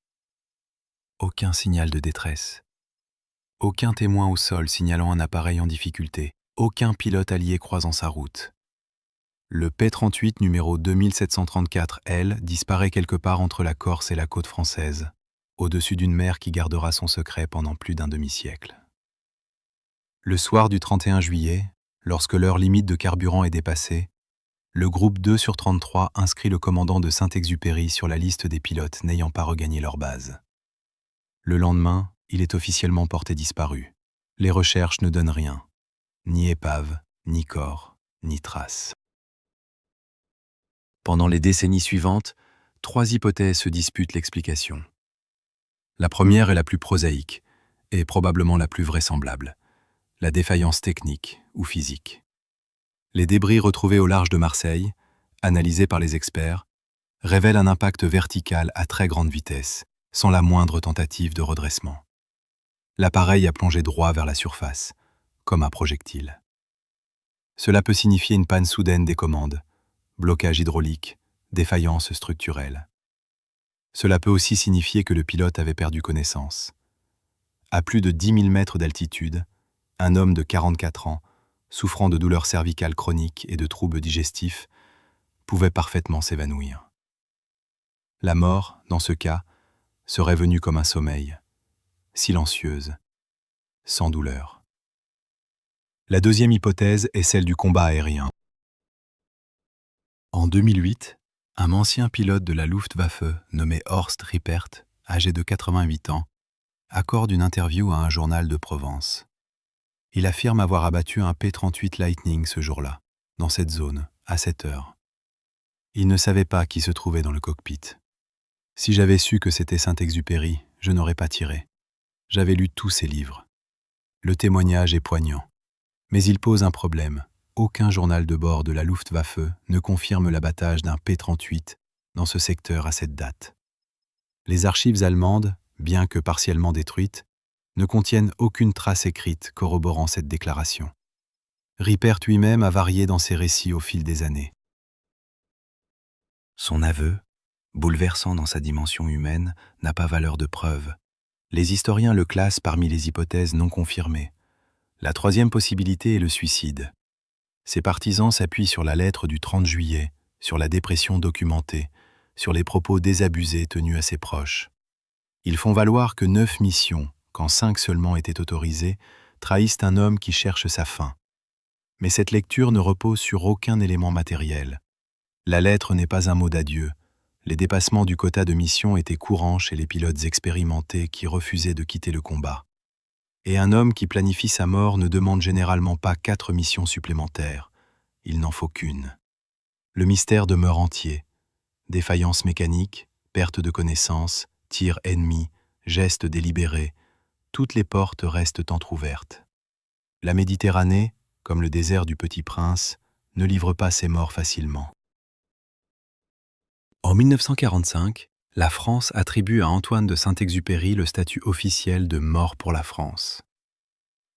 Aucun signal de détresse. Aucun témoin au sol signalant un appareil en difficulté. Aucun pilote allié croisant sa route. Le P-38 numéro 2734L disparaît quelque part entre la Corse et la côte française, au-dessus d'une mer qui gardera son secret pendant plus d'un demi-siècle. Le soir du 31 juillet, lorsque l'heure limite de carburant est dépassée, le groupe 2 sur 33 inscrit le commandant de Saint-Exupéry sur la liste des pilotes n'ayant pas regagné leur base. Le lendemain, il est officiellement porté disparu. Les recherches ne donnent rien. Ni épave, ni corps, ni trace. Pendant les décennies suivantes, 3 hypothèses se disputent l'explication. La première est la plus prosaïque, et probablement la plus vraisemblable. La défaillance technique ou physique. Les débris retrouvés au large de Marseille, analysés par les experts, révèle un impact vertical à très grande vitesse, sans la moindre tentative de redressement. L'appareil a plongé droit vers la surface, comme un projectile. Cela peut signifier une panne soudaine des commandes, blocage hydraulique, défaillance structurelle. Cela peut aussi signifier que le pilote avait perdu connaissance. À plus de 10 000 mètres d'altitude, un homme de 44 ans, souffrant de douleurs cervicales chroniques et de troubles digestifs, pouvait parfaitement s'évanouir. La mort, dans ce cas, serait venue comme un sommeil, silencieuse, sans douleur. La deuxième hypothèse est celle du combat aérien. En 2008, un ancien pilote de la Luftwaffe nommé Horst Rippert, âgé de 88 ans, accorde une interview à un journal de Provence. Il affirme avoir abattu un P-38 Lightning ce jour-là, dans cette zone, à 7 heures. Il ne savait pas qui se trouvait dans le cockpit. Si j'avais su que c'était Saint-Exupéry, je n'aurais pas tiré. J'avais lu tous ses livres. Le témoignage est poignant. Mais il pose un problème. Aucun journal de bord de la Luftwaffe ne confirme l'abattage d'un P-38 dans ce secteur à cette date. Les archives allemandes, bien que partiellement détruites, ne contiennent aucune trace écrite corroborant cette déclaration. Rippert lui-même a varié dans ses récits au fil des années. Son aveu, bouleversant dans sa dimension humaine, n'a pas valeur de preuve. Les historiens le classent parmi les hypothèses non confirmées. La troisième possibilité est le suicide. Ses partisans s'appuient sur la lettre du 30 juillet, sur la dépression documentée, sur les propos désabusés tenus à ses proches. Ils font valoir que 9 missions, quand 5 seulement étaient autorisées, trahissent un homme qui cherche sa fin. Mais cette lecture ne repose sur aucun élément matériel. La lettre n'est pas un mot d'adieu. Les dépassements du quota de mission étaient courants chez les pilotes expérimentés qui refusaient de quitter le combat. Et un homme qui planifie sa mort ne demande généralement pas 4 missions supplémentaires. Il n'en faut qu'une. Le mystère demeure entier. Défaillance mécanique, perte de connaissance, tir ennemi, gestes délibérés, toutes les portes restent entr'ouvertes. La Méditerranée, comme le désert du Petit Prince, ne livre pas ses morts facilement. En 1945, la France attribue à Antoine de Saint-Exupéry le statut officiel de mort pour la France.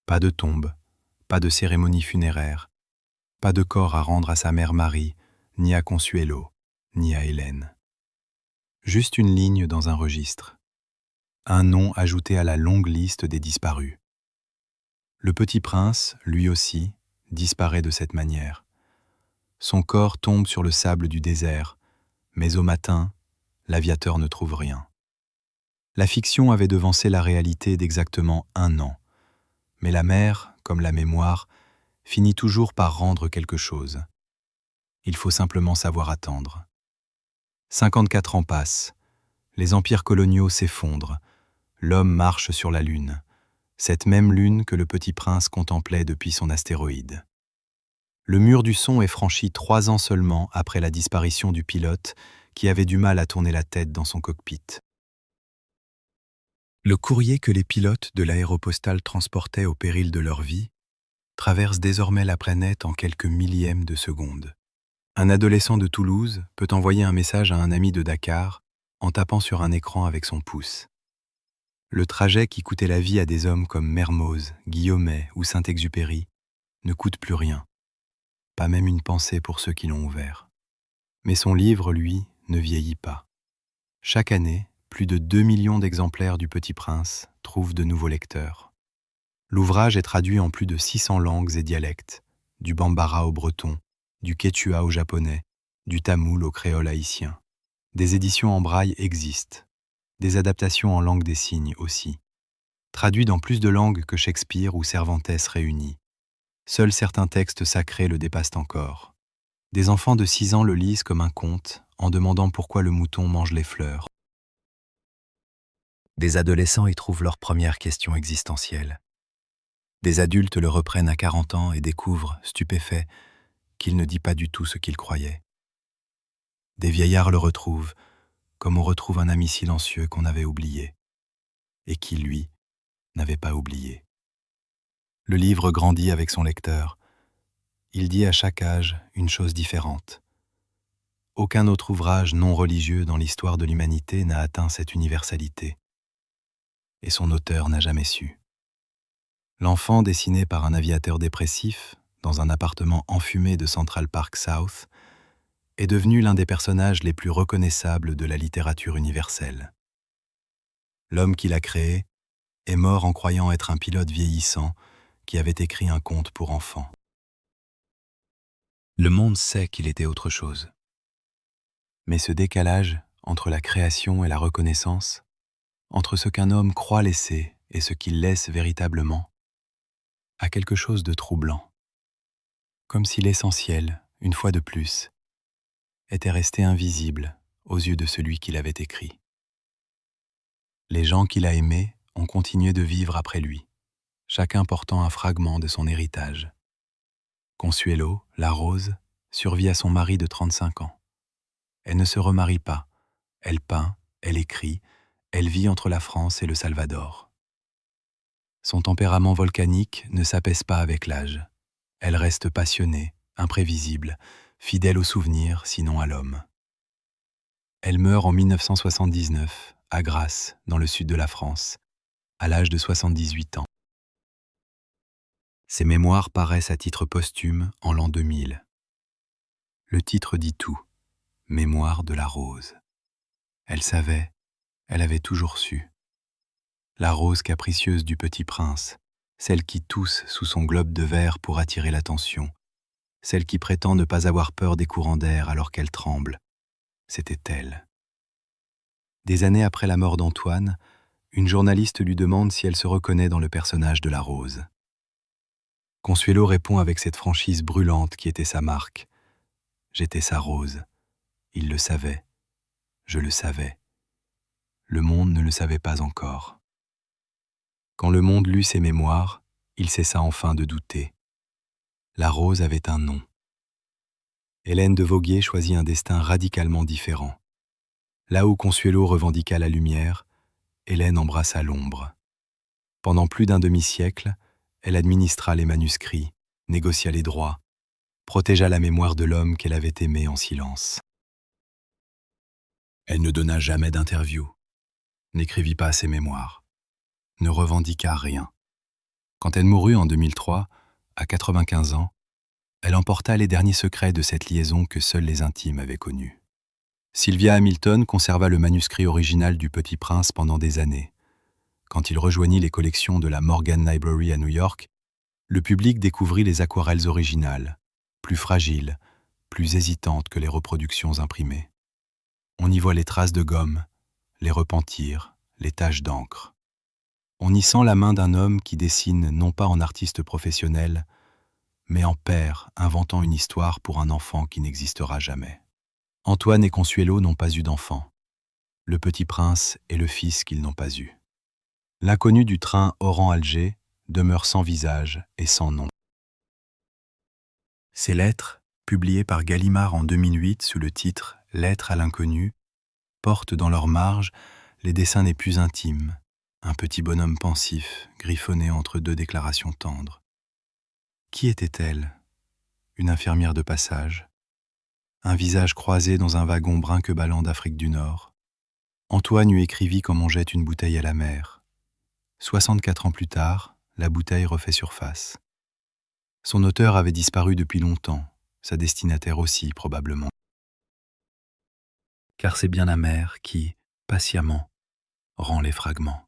Pas de tombe, pas de cérémonie funéraire, pas de corps à rendre à sa mère Marie, ni à Consuelo, ni à Hélène. Juste une ligne dans un registre. Un nom ajouté à la longue liste des disparus. Le Petit Prince, lui aussi, disparaît de cette manière. Son corps tombe sur le sable du désert, mais au matin, l'aviateur ne trouve rien. La fiction avait devancé la réalité d'exactement 1 an, mais la mer, comme la mémoire, finit toujours par rendre quelque chose. Il faut simplement savoir attendre. 54 ans passent, les empires coloniaux s'effondrent, l'homme marche sur la Lune, cette même Lune que le Petit Prince contemplait depuis son astéroïde. Le mur du son est franchi 3 ans seulement après la disparition du pilote qui avait du mal à tourner la tête dans son cockpit. Le courrier que les pilotes de l'aéropostale transportaient au péril de leur vie traverse désormais la planète en quelques millièmes de seconde. Un adolescent de Toulouse peut envoyer un message à un ami de Dakar en tapant sur un écran avec son pouce. Le trajet qui coûtait la vie à des hommes comme Mermoz, Guillaumet ou Saint-Exupéry ne coûte plus rien. Pas même une pensée pour ceux qui l'ont ouvert. Mais son livre, lui, ne vieillit pas. Chaque année, plus de 2 millions d'exemplaires du Petit Prince trouvent de nouveaux lecteurs. L'ouvrage est traduit en plus de 600 langues et dialectes, du bambara au breton, du quechua au japonais, du tamoul au créole haïtien. Des éditions en braille existent, des adaptations en langue des signes aussi. Traduit dans plus de langues que Shakespeare ou Cervantes réunis. Seuls certains textes sacrés le dépassent encore. Des enfants de 6 ans le lisent comme un conte, en demandant pourquoi le mouton mange les fleurs. Des adolescents y trouvent leur première question existentielle. Des adultes le reprennent à 40 ans et découvrent, stupéfaits, qu'il ne dit pas du tout ce qu'ils croyaient. Des vieillards le retrouvent, comme on retrouve un ami silencieux qu'on avait oublié, et qui, lui, n'avait pas oublié. Le livre grandit avec son lecteur. Il dit à chaque âge une chose différente. Aucun autre ouvrage non religieux dans l'histoire de l'humanité n'a atteint cette universalité. Et son auteur n'a jamais su. L'enfant dessiné par un aviateur dépressif, dans un appartement enfumé de Central Park South, est devenu l'un des personnages les plus reconnaissables de la littérature universelle. L'homme qui l'a créé est mort en croyant être un pilote vieillissant qui avait écrit un conte pour enfants. Le monde sait qu'il était autre chose. Mais ce décalage entre la création et la reconnaissance, entre ce qu'un homme croit laisser et ce qu'il laisse véritablement, a quelque chose de troublant. Comme si l'essentiel, une fois de plus, était resté invisible aux yeux de celui qui l'avait écrit. Les gens qu'il a aimés ont continué de vivre après lui, chacun portant un fragment de son héritage. Consuelo, la rose, survit à son mari de 35 ans. Elle ne se remarie pas, elle peint, elle écrit, elle vit entre la France et le Salvador. Son tempérament volcanique ne s'apaise pas avec l'âge. Elle reste passionnée, imprévisible, fidèle aux souvenirs, sinon à l'homme. Elle meurt en 1979, à Grasse, dans le sud de la France, à l'âge de 78 ans. Ses mémoires paraissent à titre posthume en l'an 2000. Le titre dit tout, Mémoires de la rose. Elle savait, elle avait toujours su. La rose capricieuse du petit prince, celle qui tousse sous son globe de verre pour attirer l'attention, celle qui prétend ne pas avoir peur des courants d'air alors qu'elle tremble, c'était elle. Des années après la mort d'Antoine, une journaliste lui demande si elle se reconnaît dans le personnage de la rose. Consuelo répond avec cette franchise brûlante qui était sa marque. J'étais sa rose. Il le savait. Je le savais. Le monde ne le savait pas encore. Quand le monde lut ses mémoires, il cessa enfin de douter. La rose avait un nom. Hélène de Voguier choisit un destin radicalement différent. Là où Consuelo revendiqua la lumière, Hélène embrassa l'ombre. Pendant plus d'un demi-siècle, elle administra les manuscrits, négocia les droits, protégea la mémoire de l'homme qu'elle avait aimé en silence. Elle ne donna jamais d'interview, n'écrivit pas ses mémoires, ne revendiqua rien. Quand elle mourut en 2003, à 95 ans, elle emporta les derniers secrets de cette liaison que seuls les intimes avaient connue. Sylvia Hamilton conserva le manuscrit original du Petit Prince pendant des années. Quand il rejoignit les collections de la Morgan Library à New York, le public découvrit les aquarelles originales, plus fragiles, plus hésitantes que les reproductions imprimées. On y voit les traces de gomme, les repentirs, les taches d'encre. On y sent la main d'un homme qui dessine non pas en artiste professionnel, mais en père inventant une histoire pour un enfant qui n'existera jamais. Antoine et Consuelo n'ont pas eu d'enfant. Le petit prince est le fils qu'ils n'ont pas eu. L'inconnu du train Oran-Alger demeure sans visage et sans nom. Ces lettres, publiées par Gallimard en 2008 sous le titre « Lettres à l'inconnu », portent dans leurs marges les dessins les plus intimes, un petit bonhomme pensif, griffonné entre deux déclarations tendres. Qui était-elle? Une infirmière de passage. Un visage croisé dans un wagon brinque-ballant d'Afrique du Nord. Antoine lui écrivit comme on jette une bouteille à la mer. 64 ans plus tard, la bouteille refait surface. Son auteur avait disparu depuis longtemps, sa destinataire aussi probablement. Car c'est bien la mer qui, patiemment, rend les fragments.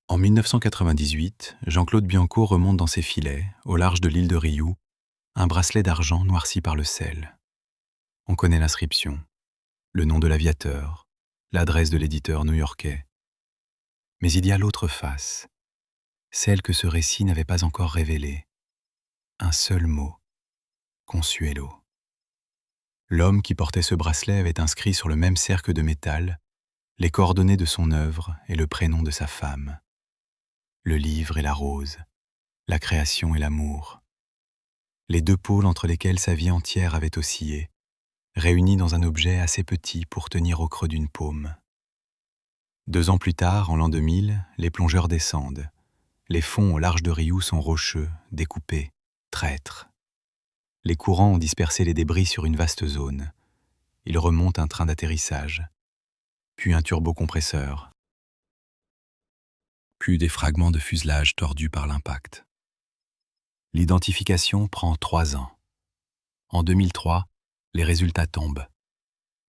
En 1998, Jean-Claude Bianco remonte dans ses filets, au large de l'île de Riou, un bracelet d'argent noirci par le sel. On connaît l'inscription, le nom de l'aviateur, l'adresse de l'éditeur new-yorkais. Mais il y a l'autre face, celle que ce récit n'avait pas encore révélée. Un seul mot, Consuelo. L'homme qui portait ce bracelet avait inscrit sur le même cercle de métal les coordonnées de son œuvre et le prénom de sa femme. Le livre et la rose, la création et l'amour. Les deux pôles entre lesquels sa vie entière avait oscillé, réunis dans un objet assez petit pour tenir au creux d'une paume. 2 ans plus tard, en l'an 2000, les plongeurs descendent. Les fonds au large de Riou sont rocheux, découpés, traîtres. Les courants ont dispersé les débris sur une vaste zone. Il remonte un train d'atterrissage, puis un turbocompresseur, puis des fragments de fuselage tordus par l'impact. L'identification prend 3 ans. En 2003, les résultats tombent.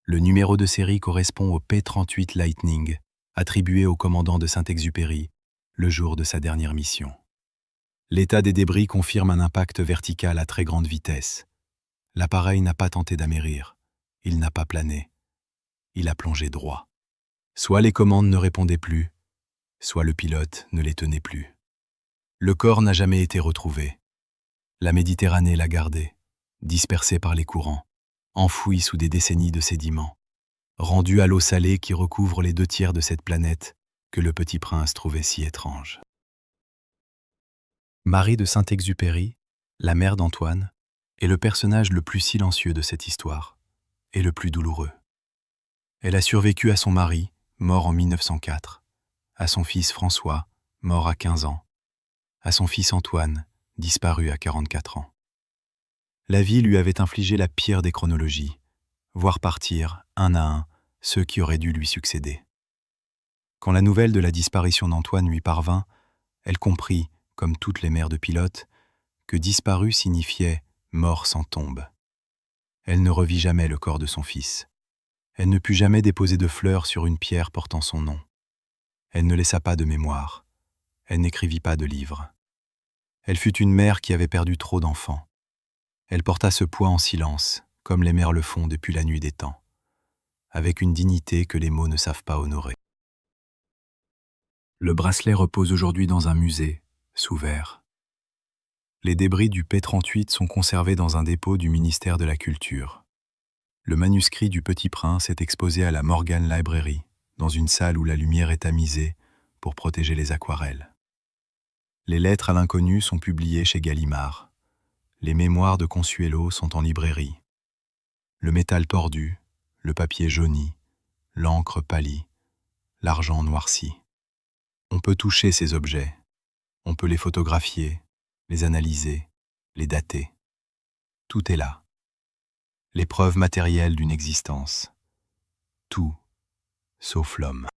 Le numéro de série correspond au P-38 Lightning, attribué au commandant de Saint-Exupéry le jour de sa dernière mission. L'état des débris confirme un impact vertical à très grande vitesse. L'appareil n'a pas tenté d'amérir, il n'a pas plané, il a plongé droit. Soit les commandes ne répondaient plus, soit le pilote ne les tenait plus. Le corps n'a jamais été retrouvé. La Méditerranée l'a gardé, dispersé par les courants, enfoui sous des décennies de sédiments, rendu à l'eau salée qui recouvre les 2/3 de cette planète que le Petit Prince trouvait si étrange. Marie de Saint-Exupéry, la mère d'Antoine, est le personnage le plus silencieux de cette histoire, et le plus douloureux. Elle a survécu à son mari, mort en 1904, à son fils François, mort à 15 ans, à son fils Antoine, disparu à 44 ans. La vie lui avait infligé la pire des chronologies, voir partir, un à un, ceux qui auraient dû lui succéder. Quand la nouvelle de la disparition d'Antoine lui parvint, elle comprit, comme toutes les mères de pilotes, que disparu signifiait mort sans tombe. Elle ne revit jamais le corps de son fils. Elle ne put jamais déposer de fleurs sur une pierre portant son nom. Elle ne laissa pas de mémoire. Elle n'écrivit pas de livre. Elle fut une mère qui avait perdu trop d'enfants. Elle porta ce poids en silence, comme les mères le font depuis la nuit des temps, avec une dignité que les mots ne savent pas honorer. Le bracelet repose aujourd'hui dans un musée, sous verre. Les débris du P-38 sont conservés dans un dépôt du ministère de la Culture. Le manuscrit du Petit Prince est exposé à la Morgan Library, dans une salle où la lumière est tamisée pour protéger les aquarelles. Les lettres à l'inconnu sont publiées chez Gallimard. Les mémoires de Consuelo sont en librairie. Le métal tordu, le papier jauni, l'encre pâlie, l'argent noirci. On peut toucher ces objets, on peut les photographier, les analyser, les dater. Tout est là. Les preuves matérielles d'une existence. Tout, sauf l'homme.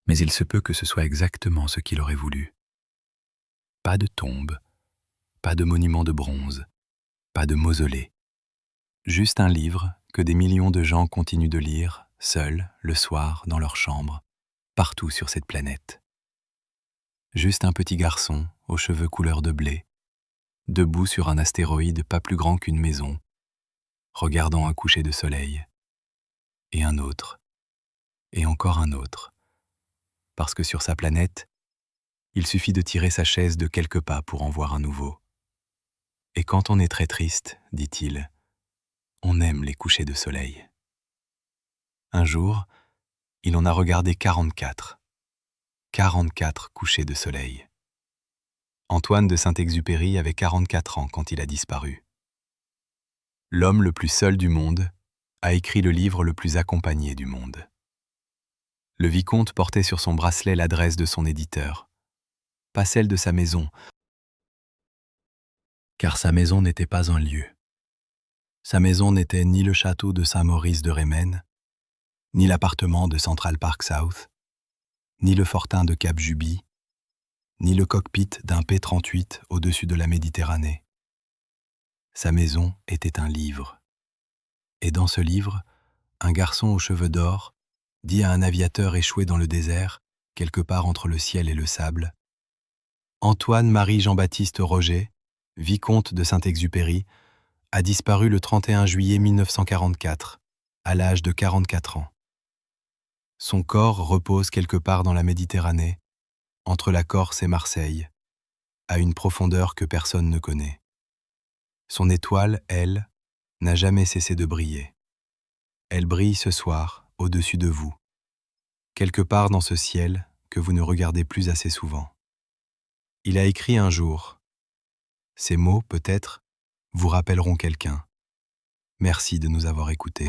Mais il se peut que ce soit exactement ce qu'il aurait voulu. Pas de tombe, pas de monument de bronze, pas de mausolée. Juste un livre que des millions de gens continuent de lire, seuls, le soir, dans leur chambre, partout sur cette planète. Juste un petit garçon, aux cheveux couleur de blé, debout sur un astéroïde pas plus grand qu'une maison, regardant un coucher de soleil. Et un autre, et encore un autre. Parce que sur sa planète, il suffit de tirer sa chaise de quelques pas pour en voir un nouveau. Et quand on est très triste, dit-il, on aime les couchers de soleil. Un jour, il en a regardé 44. 44 couchers de soleil. Antoine de Saint-Exupéry avait 44 ans quand il a disparu. L'homme le plus seul du monde a écrit le livre le plus accompagné du monde. Le vicomte portait sur son bracelet l'adresse de son éditeur, pas celle de sa maison, car sa maison n'était pas un lieu. Sa maison n'était ni le château de Saint-Maurice de Rémen, ni l'appartement de Central Park South, ni le fortin de Cap Juby, ni le cockpit d'un P-38 au-dessus de la Méditerranée. Sa maison était un livre. Et dans ce livre, un garçon aux cheveux d'or dit à un aviateur échoué dans le désert, quelque part entre le ciel et le sable, « Antoine-Marie Jean-Baptiste Roger, vicomte de Saint-Exupéry, a disparu le 31 juillet 1944, à l'âge de 44 ans. Son corps repose quelque part dans la Méditerranée, entre la Corse et Marseille, à une profondeur que personne ne connaît. Son étoile, elle, n'a jamais cessé de briller. Elle brille ce soir, au-dessus de vous, quelque part dans ce ciel que vous ne regardez plus assez souvent. Il a écrit un jour. Ces mots, peut-être, vous rappelleront quelqu'un. Merci de nous avoir écoutés.